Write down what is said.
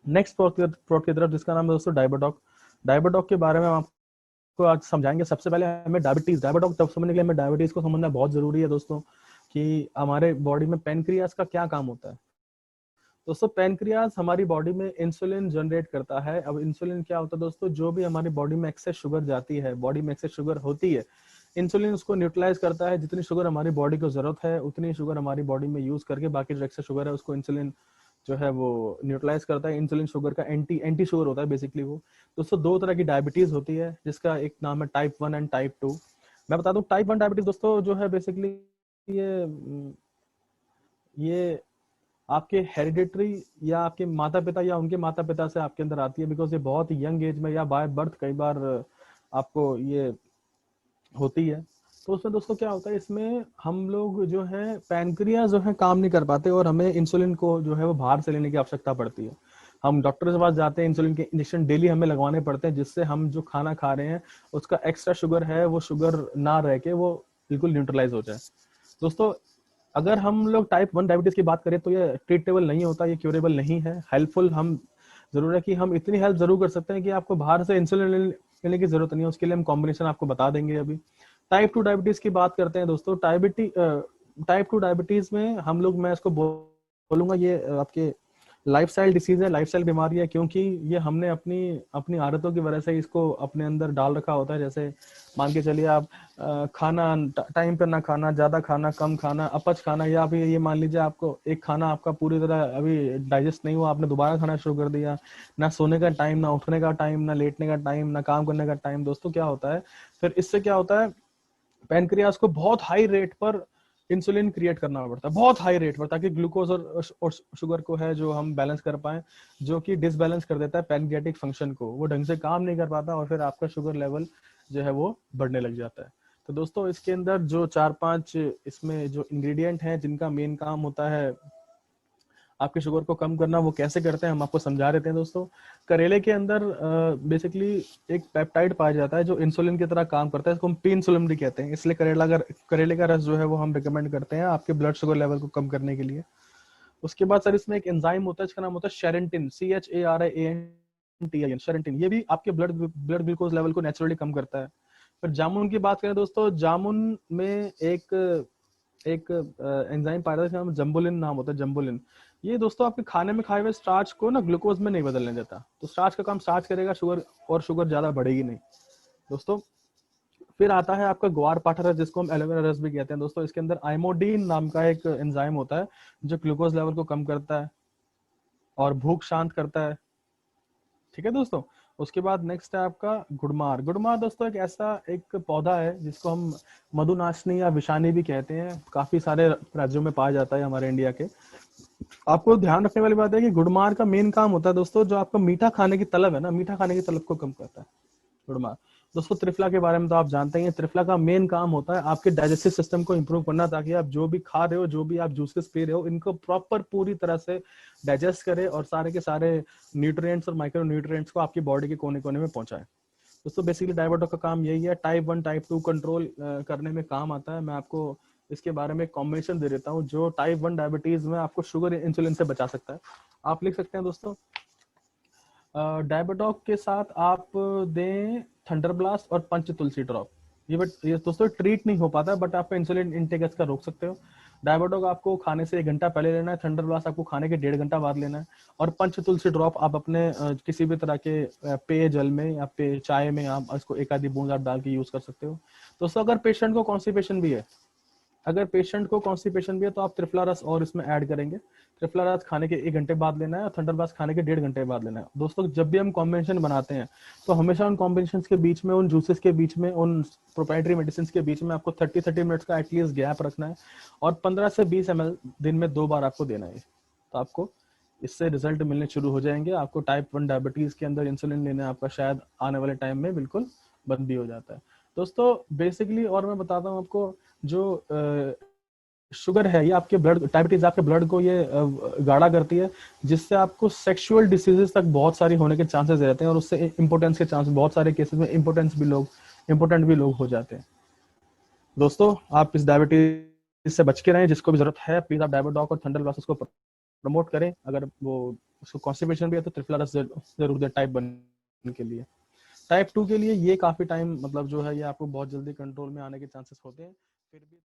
Next product की तरफ, जिसका नाम है दोस्तों डायबेटॉक। डायबेटॉक के बारे में हम आपको आज समझाएंगे। सबसे पहले हमें डायबेटॉक तब समझने के लिए हमें डायबिटीज को समझना बहुत जरूरी है दोस्तों, कि हमारे बॉडी में पेनक्रियास का क्या काम होता है। दोस्तों पेनक्रियास हमारी बॉडी में इंसुलिन जनरेट करता है। अब इंसुलिन क्या होता है दोस्तों, जो भी हमारी बॉडी में एक्सेस शुगर जाती है, बॉडी में एक्सेस शुगर होती है, इंसुलिन उसको न्यूट्रलाइज करता है। जितनी शुगर हमारी बॉडी को जरूरत है उतनी शुगर हमारी बॉडी में यूज करके बाकी जो एक्सेस शुगर है उसको इंसुलिन जो है वो न्यूट्रलाइज करता है। इंसुलिन शुगर का एंटी शुगर होता है बेसिकली वो। दोस्तों दो तरह की डायबिटीज होती है, जिसका एक नाम है टाइप 1 एंड टाइप 2। मैं बता दूं टाइप 1 डायबिटीज दोस्तों जो है बेसिकली ये आपके हेरिडिटरी या आपके माता पिता या उनके माता पिता से आपके अंदर आती है, बिकॉज ये बहुत यंग एज में या बाय बर्थ कई बार आपको ये होती है। तो उसमें दोस्तों क्या होता है, इसमें हम लोग जो है पैनक्रिया जो है काम नहीं कर पाते और हमें इंसुलिन को जो है वो बाहर से लेने की आवश्यकता पड़ती है। हम डॉक्टर के पास जाते हैं, इंसुलिन के इंजेक्शन डेली हमें लगवाने पड़ते हैं, जिससे हम जो खाना खा रहे हैं उसका एक्स्ट्रा शुगर है वो शुगर ना रह के वो बिल्कुल न्यूट्रलाइज हो जाए। दोस्तों अगर हम लोग टाइप 1 डायबिटीज की बात करें तो ये ट्रीटेबल नहीं होता, ये क्यूरेबल नहीं है। हेल्पफुल हम जरूर है कि हम इतनी हेल्प जरूर कर सकते हैं कि आपको बाहर से इंसुलिन लेने की जरूरत नहीं है। उसके लिए हम कॉम्बिनेशन आपको बता देंगे अभी। टाइप 2 डायबिटीज की बात करते हैं दोस्तों। टाइप 2 डायबिटीज में हम लोग, मैं इसको बोलूंगा ये आपके लाइफस्टाइल डिसीज है, लाइफस्टाइल बीमारी है, क्योंकि ये हमने अपनी अपनी आदतों की वजह से इसको अपने अंदर डाल रखा होता है। जैसे मान के चलिए आप खाना टाइम पे ना खाना, ज्यादा खाना, कम खाना, अपच खाना, या फिर ये मान लीजिए आपको एक खाना आपका पूरी तरह अभी डाइजेस्ट नहीं हुआ, आपने दोबारा खाना शुरू कर दिया। ना सोने का टाइम, ना उठने का टाइम, ना लेटने का टाइम, ना काम करने का टाइम। दोस्तों क्या होता है फिर इससे, क्या होता है पैनक्रियास को बहुत हाई रेट पर इंसुलिन क्रिएट करना पड़ता है, बहुत हाई रेट पर, ताकि ग्लूकोज और शुगर को है जो हम बैलेंस कर पाए, जो कि डिसबैलेंस कर देता है पैनक्रियाटिक फंक्शन को। वो ढंग से काम नहीं कर पाता और फिर आपका शुगर लेवल जो है वो बढ़ने लग जाता है। तो दोस्तों इसके अंदर जो 4-5 इसमें जो इंग्रेडिएंट हैं जिनका मेन काम होता है आपके शुगर को कम करना, वो कैसे करते हैं हम आपको समझा देते हैं दोस्तों। करेले के अंदर बेसिकली एक पेप्टाइड पाया जाता है जो इंसुलिन की तरह काम करता है, इसको हम पी इंसुलिन भी कहते हैं। इसलिए करेले का रस जो है वो हम रिकमेंड करते हैं आपके ब्लड शुगर लेवल को कम करने के लिए। उसके बाद सर इसमें एक एंजाइम होता है जिसका नाम होता है शेरेंटिन, CHARANTIN, शेरेंटिन। ये भी आपके ब्लड ग्लूकोज लेवल को नेचुरली कम करता है। फिर जामुन की बात करें दोस्तों, जामुन में एक एक एंजाइम पाया जाता है जिसका नाम जम्बुलिन नाम होता है, जम्बुलिन। ये दोस्तों आपके खाने में खाए हुए स्टार्च को ना ग्लूकोज में नहीं बदलने देता, तो स्टार्च का काम स्टार्च करेगा, शुगर और शुगर ज्यादा बढ़ेगी नहीं दोस्तों। फिर आता है आपका ग्वार पाठा रस, जिसको हम एलोवेरा रस भी कहते हैं दोस्तों। इसके अंदर आइमोडीन नाम का एक एंजाइम होता है जो ग्लूकोज लेवल को कम करता है और भूख शांत करता है। ठीक है दोस्तों। उसके बाद नेक्स्ट है आपका गुड़मार। गुड़मार दोस्तों एक ऐसा एक पौधा है जिसको हम मधुनाशनी या विषानी भी कहते हैं, काफी सारे राज्यों में पाया जाता है हमारे इंडिया के। आपको ध्यान रखने वाली बात है कि गुड़मार का मेन काम होता है दोस्तों, जो आपका मीठा खाने की तलब है ना, मीठा खाने की तलब को कम करता है गुड़मार। दोस्तों त्रिफला के बारे में तो आप जानते ही हैं। त्रिफला का मेन काम होता है आपके डाइजेस्टिव सिस्टम को इंप्रूव करना, ताकि आप जो भी खा रहे हो, जो भी आप जूसेस पी रहे हो, इनको प्रॉपर पूरी तरह से डाइजेस्ट करे और सारे के सारे न्यूट्रिएंट्स और माइक्रो न्यूट्रिएंट्स को आपकी बॉडी के कोने कोने में पहुंचाए। दोस्तों बेसिकली डायबिटीज का काम यही है, टाइप 1 टाइप 2 कंट्रोल करने में काम आता है। मैं आपको इसके बारे में कॉम्बिनेशन दे देता हूँ जो टाइप 1 डायबिटीज में आपको शुगर इंसुलिन से बचा सकता है। आप लिख सकते हैं दोस्तों, डायबिटॉक के साथ आप दें थंडर ब्लास्ट और पंच तुलसी ड्रॉप। ये दोस्तों ट्रीट नहीं हो पाता, बट आप इंसुलिन इंटेक इसका रोक सकते हो। डायबिटॉक आपको खाने से 1 घंटा पहले लेना है, थंडर ब्लास्ट आपको खाने के 1.5 घंटा बाद लेना है, और पंच तुलसी ड्रॉप आप अपने किसी भी तरह के पेय जल में या पेय चाय में आप इसको एक आधी बूंद आप डाल के यूज कर सकते हो। दोस्तों अगर पेशेंट को कॉन्स्टिपेशन भी है, तो आप त्रिफला रस और इसमें ऐड करेंगे। त्रिफला रस खाने के 1 घंटे बाद लेना है और थंडर ब्लास्ट खाने के 1.5 घंटे बाद लेना है। दोस्तों जब भी हम कॉम्बिनेशन बनाते हैं तो हमेशा उन कॉम्बिनेशन के बीच में, उन जूसेस के बीच में, उन प्रोप्राइटरी मेडिसिन के बीच में आपको 30 मिनट्स का एटलीस्ट गैप रखना है, और 15 से 20 ml दिन में 2 बार आपको देना है। तो आपको इससे रिजल्ट मिलने शुरू हो जाएंगे। आपको टाइप 1 डायबिटीज के अंदर इंसुलिन लेना आपका शायद आने वाले टाइम में बिल्कुल बंद भी हो जाता है दोस्तों। बेसिकली और मैं बताता हूँ आपको, जो शुगर है ये आपके ब्लड, डायबिटीज आपके ब्लड को ये गाढ़ा करती है, जिससे आपको सेक्सुअल डिसीजेस तक बहुत सारी होने के चांसेस रहते हैं, और उससे इम्पोर्टेंस के चांस, बहुत सारे केसेस में इम्पोर्टेंट भी लोग हो जाते हैं। दोस्तों आप इस डायबिटीज से बच के रहें, जिसको भी जरूरत है प्लीज आप डायबिटॉक और थंडर ग्लासेस को प्रमोट करें। अगर वो उसको कॉन्स्टिपेशन भी है तो त्रिफला रस जरूर दे टाइप 1 के लिए। टाइप 2 के लिए ये काफी टाइम मतलब जो है ये आपको बहुत जल्दी कंट्रोल में आने के चांसेस होते हैं, फिर भी